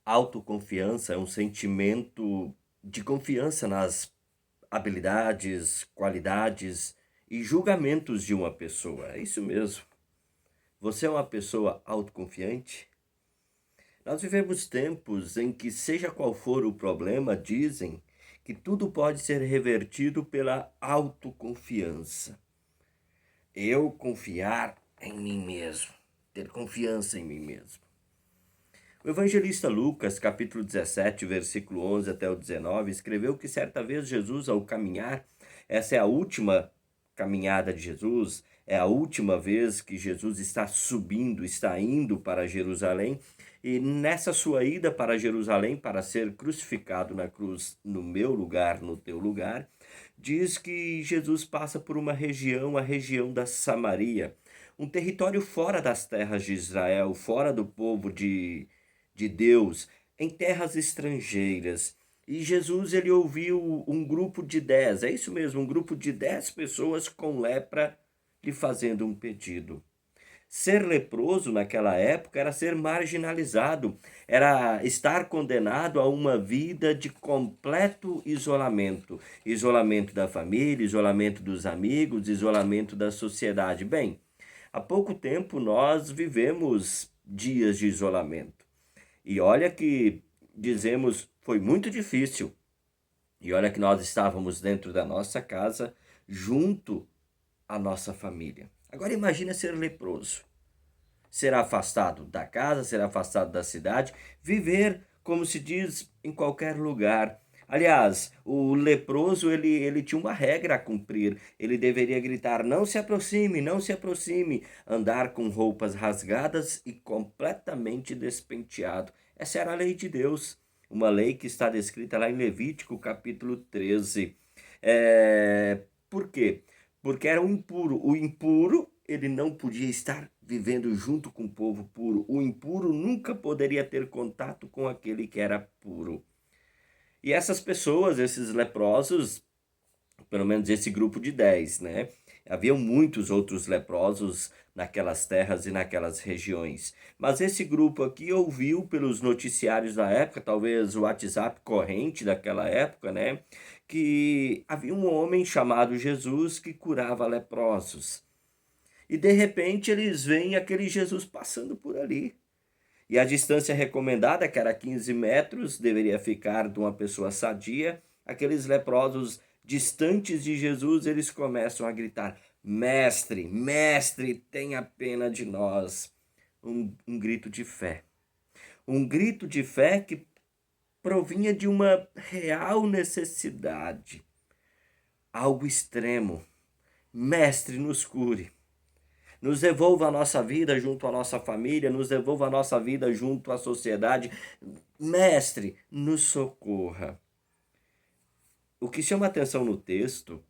Autoconfiança é um sentimento de confiança nas habilidades, qualidades e julgamentos de uma pessoa. É isso mesmo. Você é uma pessoa autoconfiante? Nós vivemos tempos em que, seja qual for o problema, dizem que tudo pode ser revertido pela autoconfiança. Eu confiar em mim mesmo, ter confiança em mim mesmo. O evangelista Lucas, capítulo 17, versículo 11 até o 19, escreveu que certa vez Jesus, ao caminhar, essa é a última caminhada de Jesus, é a última vez que Jesus está subindo, está indo para Jerusalém, e nessa sua ida para Jerusalém, para ser crucificado na cruz, no meu lugar, no teu lugar, diz que Jesus passa por uma região, a região da Samaria, um território fora das terras de Israel, fora do povo de Deus, em terras estrangeiras. E Jesus, ele ouviu um grupo de 10, é isso mesmo, um grupo de 10 pessoas com lepra lhe fazendo um pedido. Ser leproso naquela época era ser marginalizado, era estar condenado a uma vida de completo isolamento. Isolamento da família, isolamento dos amigos, isolamento da sociedade. Bem, há pouco tempo nós vivemos dias de isolamento. E olha que dizemos foi muito difícil. E olha que nós estávamos dentro da nossa casa, junto à nossa família. Agora imagina ser leproso. Ser afastado da casa, ser afastado da cidade, viver, como se diz, em qualquer lugar. Aliás, o leproso ele tinha uma regra a cumprir. Ele deveria gritar: não se aproxime, não se aproxime. Andar com roupas rasgadas e completamente despenteado. Essa era a lei de Deus. Uma lei que está descrita lá em Levítico, capítulo 13. Por quê? Porque era o impuro. O impuro, ele não podia estar vivendo junto com o povo puro. O impuro nunca poderia ter contato com aquele que era puro. E essas pessoas, esses leprosos, pelo menos esse grupo de 10, né? Haviam muitos outros leprosos naquelas terras e naquelas regiões. Mas esse grupo aqui ouviu pelos noticiários da época, talvez o WhatsApp corrente daquela época, né? Que havia um homem chamado Jesus que curava leprosos. E de repente eles veem aquele Jesus passando por ali. E a distância recomendada, que era 15 metros, deveria ficar de uma pessoa sadia. Aqueles leprosos distantes de Jesus, eles começam a gritar: Mestre, mestre, tenha pena de nós. Um grito de fé. Um grito de fé que provinha de uma real necessidade. Algo extremo. Mestre, nos cure. Nos devolva a nossa vida junto à nossa família, nos devolva a nossa vida junto à sociedade. Mestre, nos socorra. O que chama atenção no texto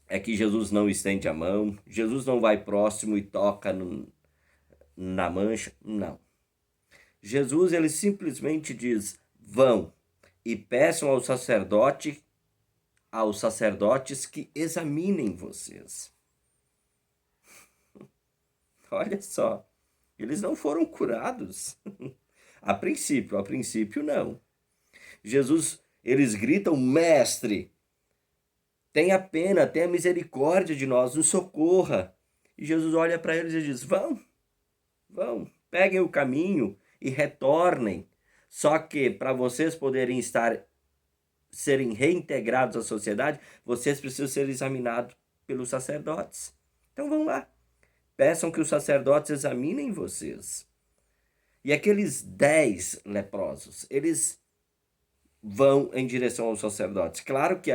é que Jesus não estende a mão, Jesus não vai próximo e toca na mancha, não. Jesus, ele simplesmente diz: vão e peçam aos sacerdotes que examinem vocês. Olha só, eles não foram curados. A princípio não. Jesus, eles gritam: Mestre, tenha pena, tenha misericórdia de nós, nos socorra. E Jesus olha para eles e diz: vão, vão, peguem o caminho e retornem. Só que para vocês poderem serem reintegrados à sociedade, vocês precisam ser examinados pelos sacerdotes. Então vão lá, peçam que os sacerdotes examinem vocês. E aqueles 10 leprosos, eles vão em direção aos sacerdotes. Claro que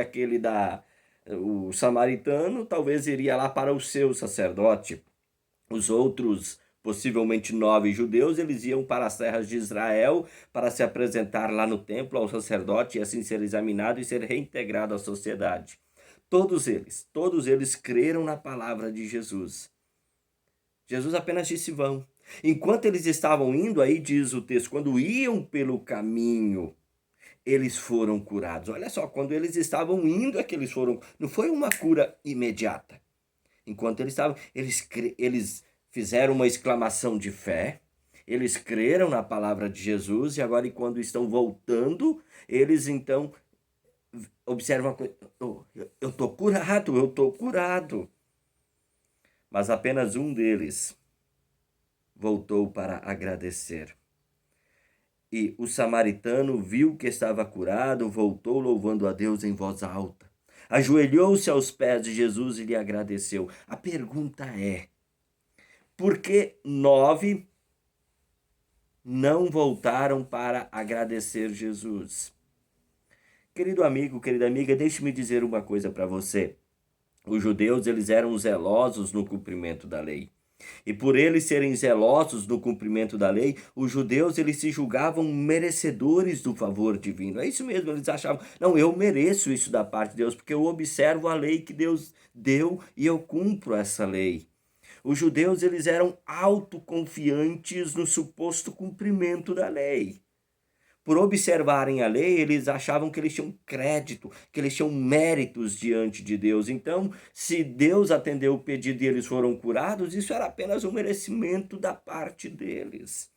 o samaritano talvez iria lá para o seu sacerdote. Os outros, possivelmente 9 judeus, eles iam para as terras de Israel para se apresentar lá no templo ao sacerdote e assim ser examinado e ser reintegrado à sociedade. Todos eles creram na palavra de Jesus. Jesus apenas disse: vão. Enquanto eles estavam indo, aí diz o texto, quando iam pelo caminho, eles foram curados. Olha só, quando eles estavam indo é que eles foram. Não foi uma cura imediata. Enquanto eles estavam, eles fizeram uma exclamação de fé. Eles creram na palavra de Jesus e agora, quando estão voltando, eles então observam a coisa: "Oh, eu estou curado, eu estou curado." Mas apenas um deles voltou para agradecer. E o samaritano viu que estava curado, voltou louvando a Deus em voz alta. Ajoelhou-se aos pés de Jesus e lhe agradeceu. A pergunta é: por que 9 não voltaram para agradecer Jesus? Querido amigo, querida amiga, deixe-me dizer uma coisa para você. Os judeus, eles eram zelosos no cumprimento da lei. E por eles serem zelosos no cumprimento da lei, os judeus, eles se julgavam merecedores do favor divino. É isso mesmo, eles achavam: não, eu mereço isso da parte de Deus, porque eu observo a lei que Deus deu e eu cumpro essa lei. Os judeus, eles eram autoconfiantes no suposto cumprimento da lei. Por observarem a lei, eles achavam que eles tinham crédito, que eles tinham méritos diante de Deus. Então, se Deus atendeu o pedido e eles foram curados, isso era apenas um merecimento da parte deles.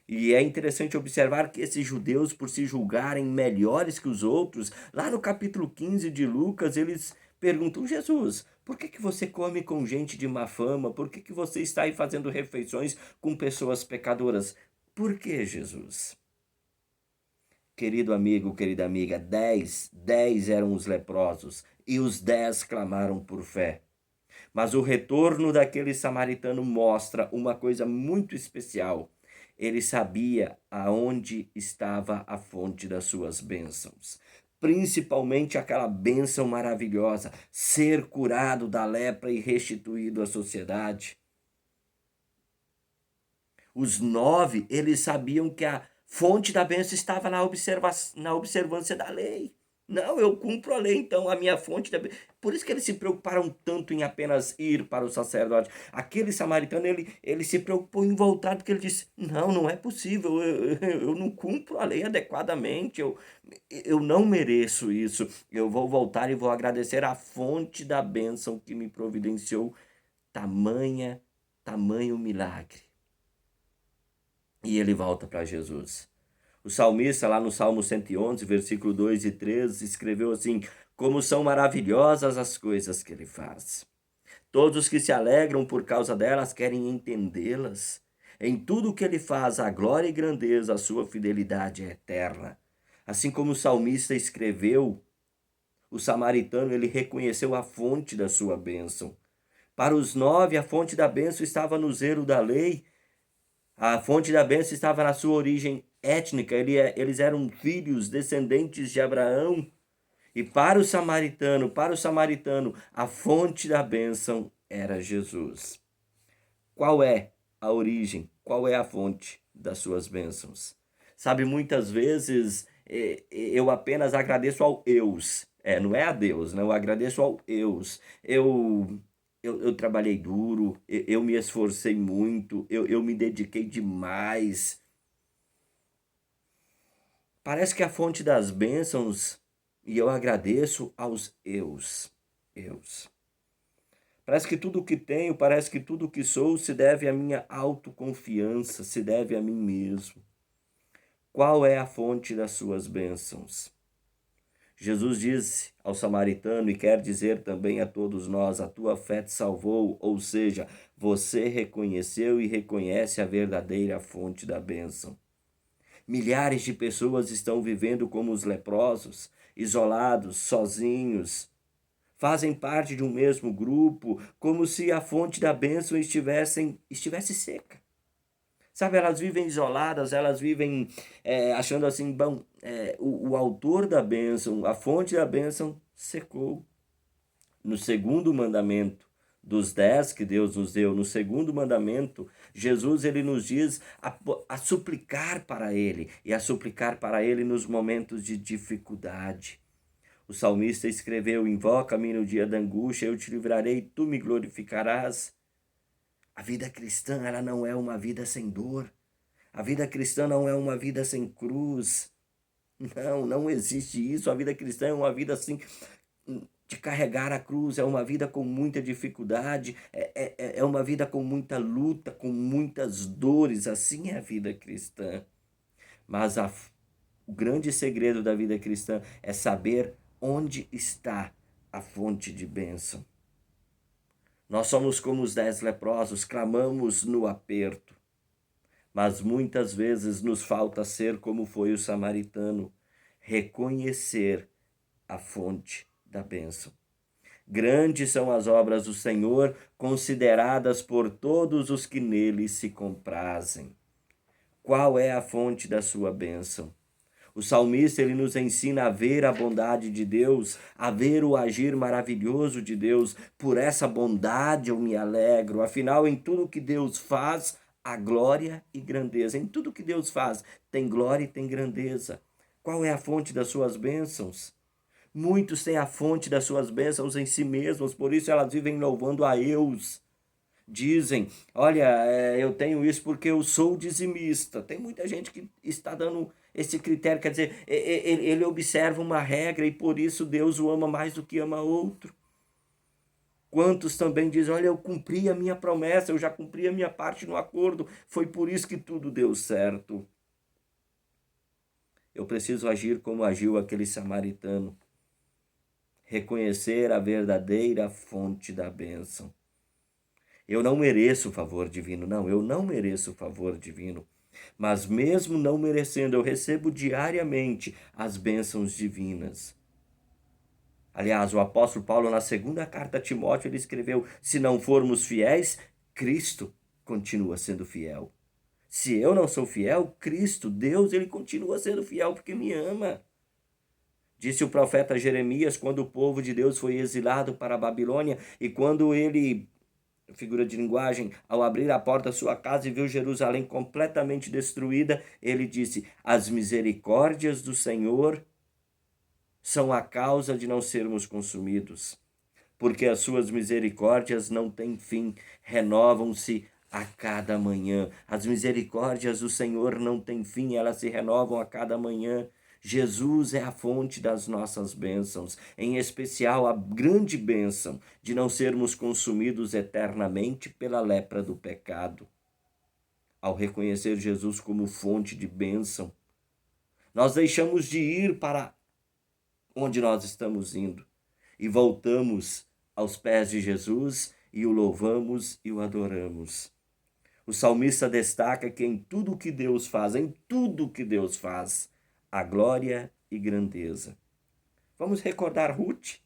E é interessante observar que esses judeus, por se julgarem melhores que os outros, lá no capítulo 15 de Lucas, eles perguntam: Jesus, por que você come com gente de má fama? Por que você está aí fazendo refeições com pessoas pecadoras? Por que, Jesus? Querido amigo, querida amiga, 10 eram os leprosos e os 10 clamaram por fé. Mas o retorno daquele samaritano mostra uma coisa muito especial. Ele sabia aonde estava a fonte das suas bênçãos. Principalmente aquela bênção maravilhosa, ser curado da lepra e restituído à sociedade. Os 9, eles sabiam que a fonte da bênção estava na observância da lei. Não, eu cumpro a lei, então a minha fonte da bênção. Por isso que eles se preocuparam tanto em apenas ir para o sacerdote. Aquele samaritano, ele se preocupou em voltar, porque ele disse: não, não é possível, eu não cumpro a lei adequadamente, eu não mereço isso. Eu vou voltar e vou agradecer a fonte da bênção que me providenciou tamanho milagre. E ele volta para Jesus. O salmista, lá no Salmo 111, versículo 2 e 3, escreveu assim: como são maravilhosas as coisas que ele faz. Todos os que se alegram por causa delas querem entendê-las. Em tudo o que ele faz, a glória e grandeza, a sua fidelidade é eterna. Assim como o salmista escreveu, o samaritano, ele reconheceu a fonte da sua bênção. Para os 9, a fonte da bênção estava no zelo da lei. A fonte da bênção estava na sua origem étnica, eles eram filhos, descendentes de Abraão. E para o samaritano, a fonte da bênção era Jesus. Qual é a origem? Qual é a fonte das suas bênçãos? Sabe, muitas vezes eu apenas agradeço ao Eus. Não é a Deus, não, eu agradeço ao Eus. Eu trabalhei duro, eu me esforcei muito, eu me dediquei demais. Parece que a fonte das bênçãos, e eu agradeço aos eus. Parece que tudo o que tenho, parece que tudo o que sou se deve à minha autoconfiança, se deve a mim mesmo. Qual é a fonte das suas bênçãos? Jesus disse ao samaritano e quer dizer também a todos nós: a tua fé te salvou, ou seja, você reconheceu e reconhece a verdadeira fonte da bênção. Milhares de pessoas estão vivendo como os leprosos, isolados, sozinhos, fazem parte de um mesmo grupo, como se a fonte da bênção estivesse seca. Sabe, elas vivem isoladas, elas vivem achando assim: bom, o autor da bênção, a fonte da bênção secou. No segundo mandamento dos 10 que Deus nos deu, no segundo mandamento, Jesus, ele nos diz a suplicar para ele, e a suplicar para ele nos momentos de dificuldade. O salmista escreveu: invoca-me no dia da angústia, eu te livrarei, tu me glorificarás. A vida cristã, ela não é uma vida sem dor. A vida cristã não é uma vida sem cruz. Não existe isso. A vida cristã é uma vida assim, de carregar a cruz, é uma vida com muita dificuldade, é uma vida com muita luta, com muitas dores, assim é a vida cristã. Mas o grande segredo da vida cristã é saber onde está a fonte de bênção. Nós somos como os 10 leprosos, clamamos no aperto, mas muitas vezes nos falta ser como foi o samaritano, reconhecer a fonte da bênção. Grandes são as obras do Senhor, consideradas por todos os que nele se comprazem. Qual é a fonte da sua bênção? O salmista, ele nos ensina a ver a bondade de Deus, a ver o agir maravilhoso de Deus. Por essa bondade eu me alegro. Afinal, em tudo que Deus faz, há glória e grandeza. Em tudo que Deus faz, tem glória e tem grandeza. Qual é a fonte das suas bênçãos? Muitos têm a fonte das suas bênçãos em si mesmos, por isso elas vivem louvando a Deus. Dizem, olha, eu tenho isso porque eu sou dizimista. Tem muita gente que está dando esse critério, quer dizer, ele observa uma regra e por isso Deus o ama mais do que ama outro. Quantos também dizem, olha, eu cumpri a minha promessa, eu já cumpri a minha parte no acordo, foi por isso que tudo deu certo. Eu preciso agir como agiu aquele samaritano, reconhecer a verdadeira fonte da bênção. Eu não mereço o favor divino, não, eu não mereço o favor divino. Mas mesmo não merecendo, eu recebo diariamente as bênçãos divinas. Aliás, o apóstolo Paulo, na segunda carta a Timóteo, ele escreveu, se não formos fiéis, Cristo continua sendo fiel. Se eu não sou fiel, Cristo, Deus, ele continua sendo fiel porque me ama. Disse o profeta Jeremias, quando o povo de Deus foi exilado para a Babilônia e quando ele, figura de linguagem, ao abrir a porta da sua casa e viu Jerusalém completamente destruída, ele disse, as misericórdias do Senhor são a causa de não sermos consumidos, porque as suas misericórdias não têm fim, renovam-se a cada manhã. As misericórdias do Senhor não têm fim, elas se renovam a cada manhã. Jesus é a fonte das nossas bênçãos, em especial a grande bênção de não sermos consumidos eternamente pela lepra do pecado. Ao reconhecer Jesus como fonte de bênção, nós deixamos de ir para onde nós estamos indo e voltamos aos pés de Jesus e o louvamos e o adoramos. O salmista destaca que em tudo que Deus faz, há glória e grandeza. Vamos recordar Ruth.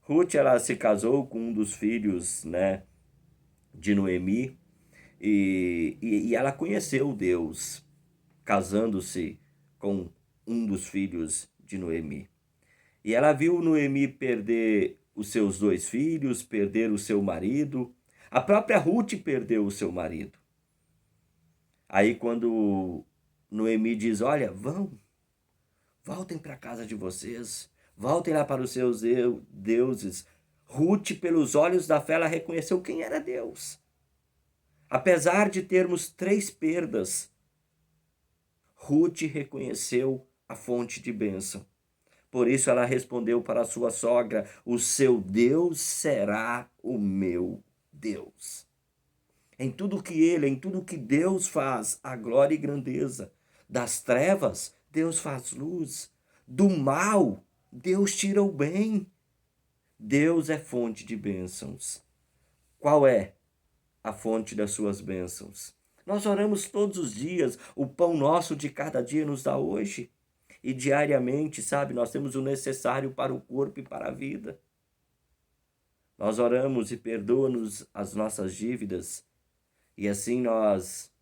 Ruth, ela se casou com um dos filhos, de Noemi e ela conheceu Deus, casando-se com um dos filhos de Noemi. E ela viu Noemi perder os seus 2 filhos, perder o seu marido. A própria Ruth perdeu o seu marido. Aí quando Noemi diz, olha, voltem para a casa de vocês, voltem lá para os seus deuses. Ruth, pelos olhos da fé, ela reconheceu quem era Deus. Apesar de termos 3 perdas, Ruth reconheceu a fonte de bênção. Por isso ela respondeu para sua sogra, o seu Deus será o meu Deus. Em tudo que Deus faz, há glória e grandeza. Das trevas, Deus faz luz. Do mal, Deus tira o bem. Deus é fonte de bênçãos. Qual é a fonte das suas bênçãos? Nós oramos todos os dias, o pão nosso de cada dia nos dá hoje. E diariamente, nós temos o necessário para o corpo e para a vida. Nós oramos e perdoa-nos as nossas dívidas. E assim nós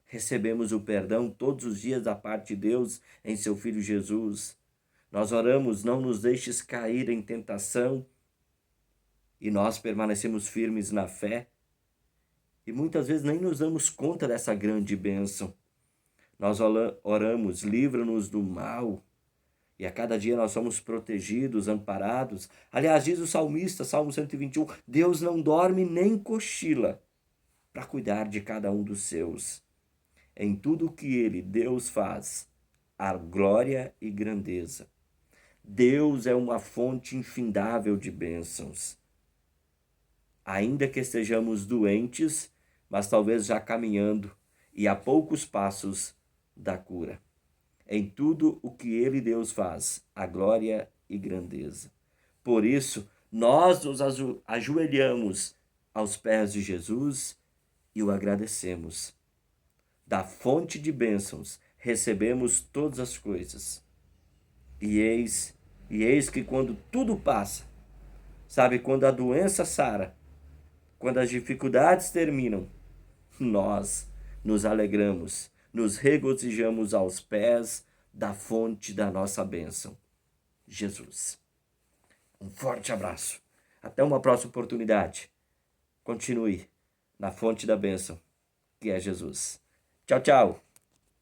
recebemos o perdão todos os dias da parte de Deus em seu Filho Jesus. Nós oramos, não nos deixes cair em tentação. E nós permanecemos firmes na fé. E muitas vezes nem nos damos conta dessa grande bênção. Nós oramos, livra-nos do mal. E a cada dia nós somos protegidos, amparados. Aliás, diz o salmista, Salmo 121, Deus não dorme nem cochila para cuidar de cada um dos seus. Em tudo que Deus faz, há glória e grandeza. Deus é uma fonte infindável de bênçãos. Ainda que estejamos doentes, mas talvez já caminhando e a poucos passos da cura. Em tudo o que Ele, Deus, faz, a glória e grandeza. Por isso, nós nos ajoelhamos aos pés de Jesus e o agradecemos. Da fonte de bênçãos recebemos todas as coisas. E eis que quando tudo passa, sabe, quando a doença sara, quando as dificuldades terminam, nós nos alegramos, nos regozijamos aos pés da fonte da nossa bênção, Jesus. Um forte abraço. Até uma próxima oportunidade. Continue na fonte da bênção, que é Jesus. Tchau, tchau.